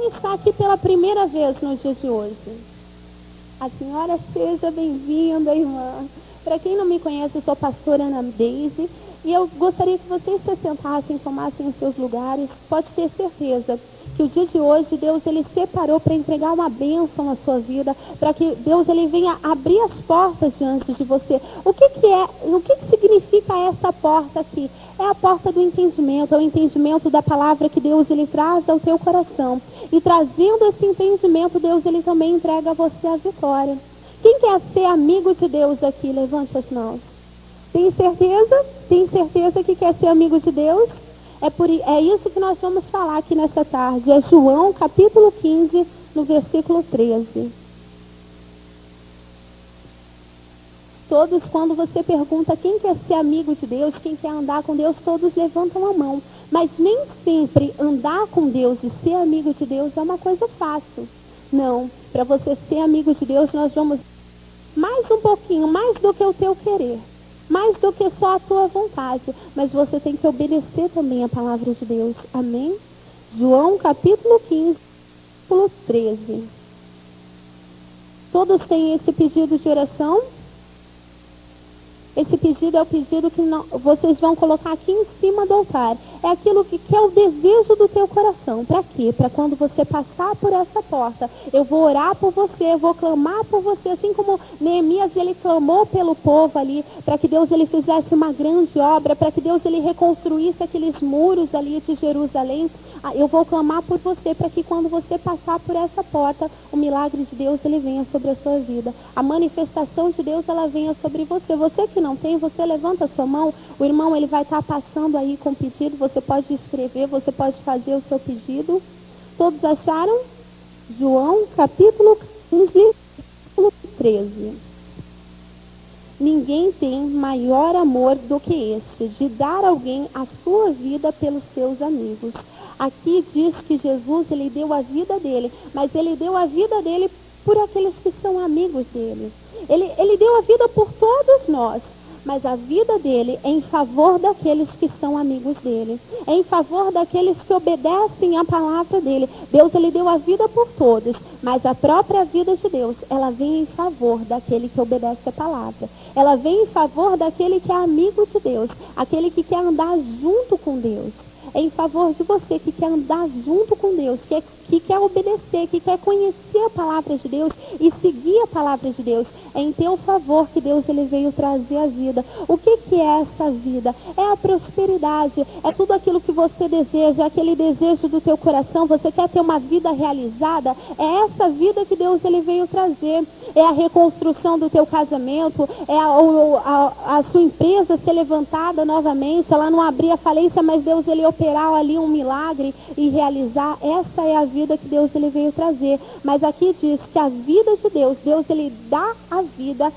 quem está aqui pela primeira vez nos dias de hoje? A senhora seja bem-vinda, irmã. Para quem não me conhece, eu sou a pastora Ana Deise e eu gostaria que vocês se sentassem, tomassem os seus lugares. Pode ter certeza que o dia de hoje Deus ele separou para entregar uma bênção na sua vida, para que Deus ele venha abrir as portas diante de você. O que significa essa porta aqui? É a porta do entendimento, é o entendimento da palavra que Deus ele traz ao teu coração. E trazendo esse entendimento, Deus ele também entrega a você a vitória. Quem quer ser amigo de Deus aqui? Levante as mãos. Tem certeza? Tem certeza que quer ser amigo de Deus? É isso que nós vamos falar aqui nessa tarde. É João capítulo 15, no versículo 13. Todos, quando você pergunta quem quer ser amigo de Deus, quem quer andar com Deus, todos levantam a mão. Mas nem sempre andar com Deus e ser amigo de Deus é uma coisa fácil. Não, para você ser amigo de Deus, nós vamos mais um pouquinho, mais do que o teu querer. Mais do que só a tua vontade. Mas você tem que obedecer também a palavra de Deus. Amém? João capítulo 15, versículo 13. Todos têm esse pedido de oração? Esse pedido é o pedido que vocês vão colocar aqui em cima do altar. É aquilo que é o desejo do teu coração. Para quê? Para quando você passar por essa porta, eu vou orar por você, eu vou clamar por você, assim como Neemias ele clamou pelo povo ali, para que Deus ele fizesse uma grande obra, para que Deus ele reconstruísse aqueles muros ali de Jerusalém. Eu vou clamar por você, para que quando você passar por essa porta, o milagre de Deus ele venha sobre a sua vida. A manifestação de Deus ela venha sobre você. Você que não tem, você levanta a sua mão. O irmão ele vai estar passando aí com o pedido. Você pode escrever, você pode fazer o seu pedido. Todos acharam? João capítulo 15, versículo 13. Ninguém tem maior amor do que este, de dar alguém a sua vida pelos seus amigos. Aqui diz que Jesus, ele deu a vida dele, mas ele deu a vida dele por aqueles que são amigos dele. Ele deu a vida por todos nós, mas a vida dele é em favor daqueles que são amigos dele. É em favor daqueles que obedecem a palavra dele. Deus, ele deu a vida por todos, mas a própria vida de Deus, ela vem em favor daquele que obedece a palavra. Ela vem em favor daquele que é amigo de Deus, aquele que quer andar junto com Deus. É em favor de você que quer andar junto com Deus, que quer obedecer, que quer conhecer a palavra de Deus e seguir a palavra de Deus. É em teu favor que Deus ele veio trazer a vida. O que é essa vida? É a prosperidade, é tudo aquilo que você deseja, é aquele desejo do teu coração. Você quer ter uma vida realizada? É essa vida que Deus ele veio trazer. É a reconstrução do teu casamento, é a sua empresa ser levantada novamente, ela não abrir a falência, mas Deus ele operar ali um milagre e realizar. Essa é a vida que Deus ele veio trazer. Mas aqui diz que a vida de Deus, Deus ele dá a vida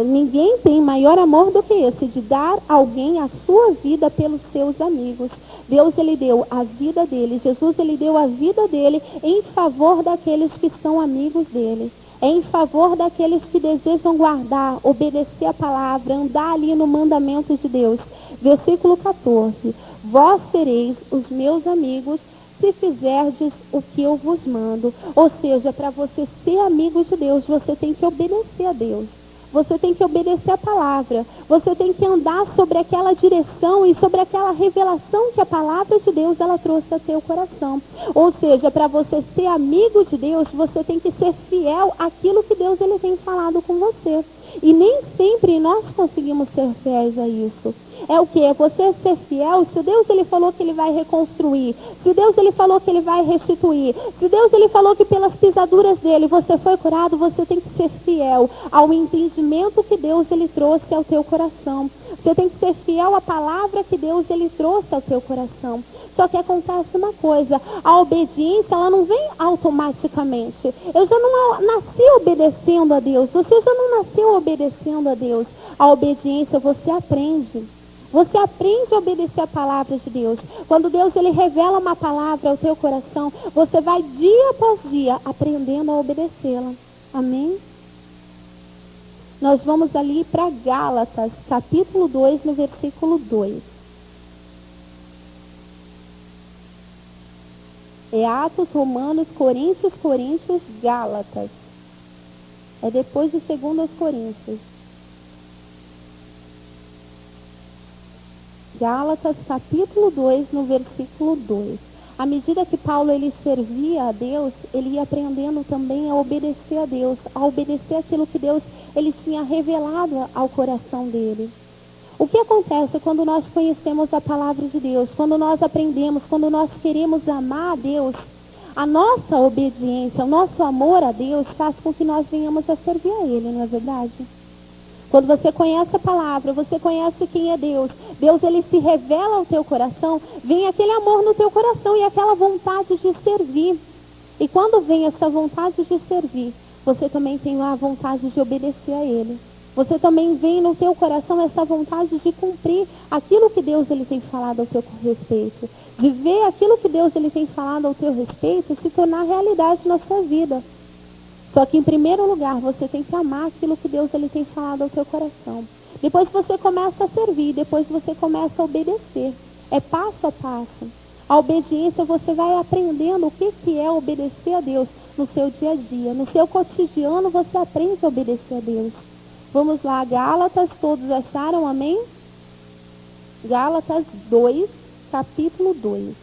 ninguém tem maior amor do que esse, de dar alguém a sua vida pelos seus amigos. Deus ele deu a vida dele, Jesus ele deu a vida dele em favor daqueles que são amigos dele. É em favor daqueles que desejam guardar, obedecer a palavra, andar ali no mandamento de Deus. Versículo 14. Vós sereis os meus amigos se fizerdes o que eu vos mando. Ou seja, para você ser amigo de Deus, você tem que obedecer a Deus. Você tem que obedecer a palavra. Você tem que andar sobre aquela direção e sobre aquela revelação que a palavra de Deus ela trouxe ao teu coração. Ou seja, para você ser amigo de Deus, você tem que ser fiel àquilo que Deus ele tem falado com você. E nem sempre nós conseguimos ser fiéis a isso. É o que? É você ser fiel. Se Deus ele falou que ele vai reconstruir, se Deus ele falou que ele vai restituir, se Deus ele falou que pelas pisaduras dele você foi curado, você tem que ser fiel ao entendimento que Deus ele trouxe ao teu coração. Você tem que ser fiel à palavra que Deus ele trouxe ao teu coração. Só que acontece uma coisa, a obediência ela não vem automaticamente. Eu já não nasci obedecendo a Deus, você já não nasceu obedecendo a Deus. A obediência você aprende. Você aprende a obedecer a palavra de Deus. Quando Deus ele revela uma palavra ao teu coração, você vai dia após dia aprendendo a obedecê-la. Amém? Nós vamos ali para Gálatas, capítulo 2, no versículo 2. É Atos, Romanos, Coríntios, Gálatas. É depois de 2 Coríntios. Gálatas, capítulo 2, no versículo 2. À medida que Paulo ele servia a Deus, ele ia aprendendo também a obedecer a Deus, a obedecer aquilo que Deus ele tinha revelado ao coração dele. O que acontece quando nós conhecemos a palavra de Deus, quando nós aprendemos, quando nós queremos amar a Deus? A nossa obediência, o nosso amor a Deus faz com que nós venhamos a servir a Ele, não é verdade? Quando você conhece a palavra, você conhece quem é Deus, Deus ele se revela ao teu coração, vem aquele amor no teu coração e aquela vontade de servir. E quando vem essa vontade de servir, você também tem a vontade de obedecer a Ele. Você também vem no teu coração essa vontade de cumprir aquilo que Deus ele tem falado ao teu respeito. De ver aquilo que Deus ele tem falado ao teu respeito se tornar realidade na sua vida. Só que em primeiro lugar, você tem que amar aquilo que Deus ele tem falado ao teu coração. Depois você começa a servir, depois você começa a obedecer. É passo a passo. A obediência, você vai aprendendo o que é obedecer a Deus no seu dia a dia. No seu cotidiano, você aprende a obedecer a Deus. Vamos lá, Gálatas, todos acharam, amém? Gálatas 2, capítulo 2.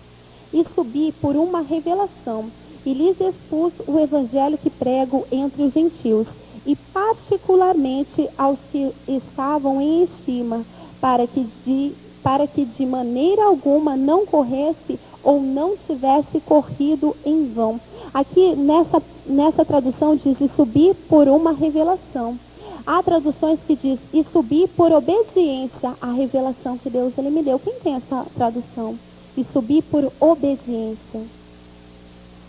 E subi por uma revelação, e lhes expus o evangelho que prego entre os gentios, e particularmente aos que estavam em estima, para que de maneira alguma não corresse ou não tivesse corrido em vão. Aqui nessa tradução diz, e subir por uma revelação. Há traduções que diz, e subir por obediência à revelação que Deus ele me deu. Quem tem essa tradução? E subir por obediência.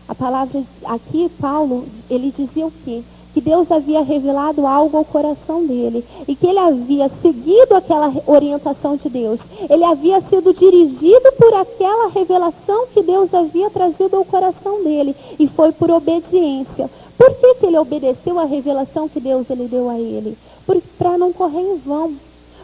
A palavra aqui, Paulo, ele dizia o quê? Que Deus havia revelado algo ao coração dele. E que ele havia seguido aquela orientação de Deus. Ele havia sido dirigido por aquela revelação que Deus havia trazido ao coração dele. E foi por obediência. Por que ele obedeceu à revelação que Deus ele deu a ele? Para não correr em vão.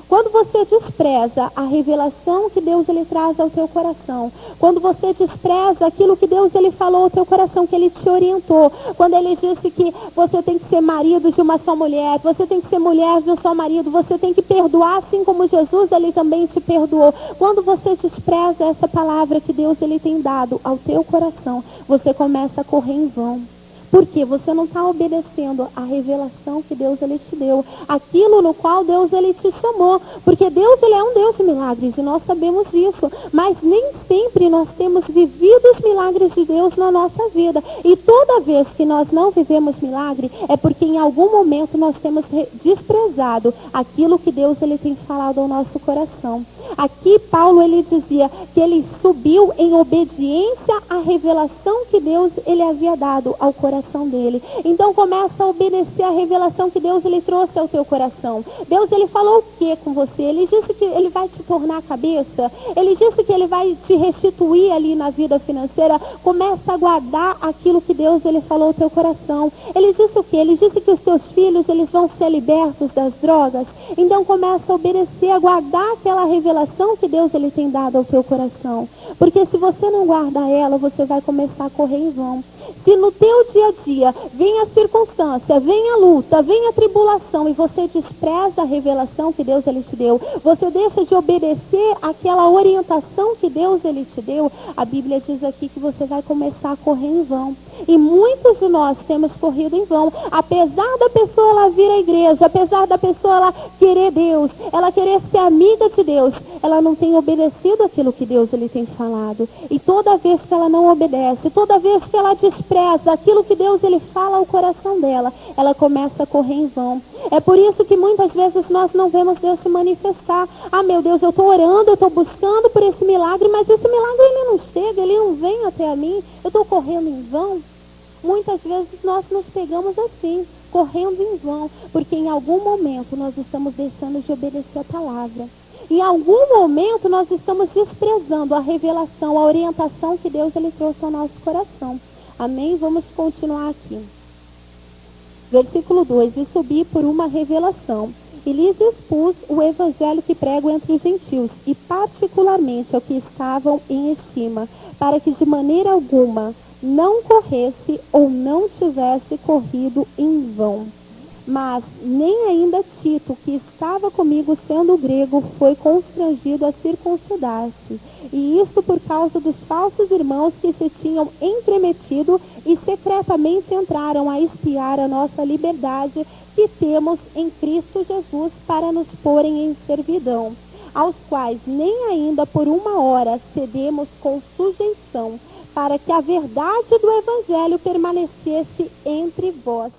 Quando você despreza a revelação que Deus ele traz ao teu coração, quando você despreza aquilo que Deus ele falou ao teu coração, que ele te orientou, quando ele disse que você tem que ser marido de uma só mulher, você tem que ser mulher de um só marido, você tem que perdoar assim como Jesus ele também te perdoou. Quando você despreza essa palavra que Deus ele tem dado ao teu coração, você começa a correr em vão. Porque você não está obedecendo a revelação que Deus ele te deu. Aquilo no qual Deus ele te chamou. Porque Deus ele é um Deus de milagres e nós sabemos disso. Mas nem sempre nós temos vivido os milagres de Deus na nossa vida. E toda vez que nós não vivemos milagre, é porque em algum momento nós temos desprezado aquilo que Deus ele tem falado ao nosso coração. Aqui Paulo ele dizia que ele subiu em obediência à revelação que Deus ele havia dado ao coração dele. Então começa a obedecer à revelação que Deus ele trouxe ao teu coração. Deus ele falou o que com você? Ele disse que ele vai te tornar a cabeça. Ele disse que ele vai te restituir ali na vida financeira. Começa a guardar aquilo que Deus ele falou ao teu coração. Ele disse o que? Ele disse que os teus filhos eles vão ser libertos das drogas. Então começa a obedecer, a guardar aquela revelação que Deus ele tem dado ao teu coração. Porque se você não guarda ela, você vai começar a correr em vão. Se no teu dia a dia vem a circunstância, vem a luta, vem a tribulação e você despreza a revelação que Deus ele te deu, você deixa de obedecer aquela orientação que Deus ele te deu, a Bíblia diz aqui que você vai começar a correr em vão. E muitos de nós temos corrido em vão. Apesar da pessoa ela vir à igreja, apesar da pessoa ela querer Deus, ela querer ser amiga de Deus, ela não tem obedecido aquilo que Deus ele tem falado. E toda vez que ela não obedece, toda vez que ela despreza aquilo que Deus ele fala ao coração dela, ela começa a correr em vão. É por isso que muitas vezes nós não vemos Deus se manifestar. Ah, meu Deus, eu estou orando, eu estou buscando por esse milagre, mas esse milagre ele não chega, ele não vem até a mim. Eu estou correndo em vão. Muitas vezes nós nos pegamos assim, correndo em vão, porque em algum momento nós estamos deixando de obedecer a palavra. Em algum momento nós estamos desprezando a revelação, a orientação que Deus ele trouxe ao nosso coração. Amém? Vamos continuar aqui. Versículo 2. E subi por uma revelação, e lhes expus o evangelho que prego entre os gentios, e particularmente ao que estavam em estima, para que de maneira alguma não corresse ou não tivesse corrido em vão. Mas nem ainda Tito, que estava comigo sendo grego, foi constrangido a circuncidar-se. E isto por causa dos falsos irmãos que se tinham entremetido e secretamente entraram a espiar a nossa liberdade que temos em Cristo Jesus para nos porem em servidão, aos quais nem ainda por uma hora cedemos com sujeição, para que a verdade do Evangelho permanecesse entre vós.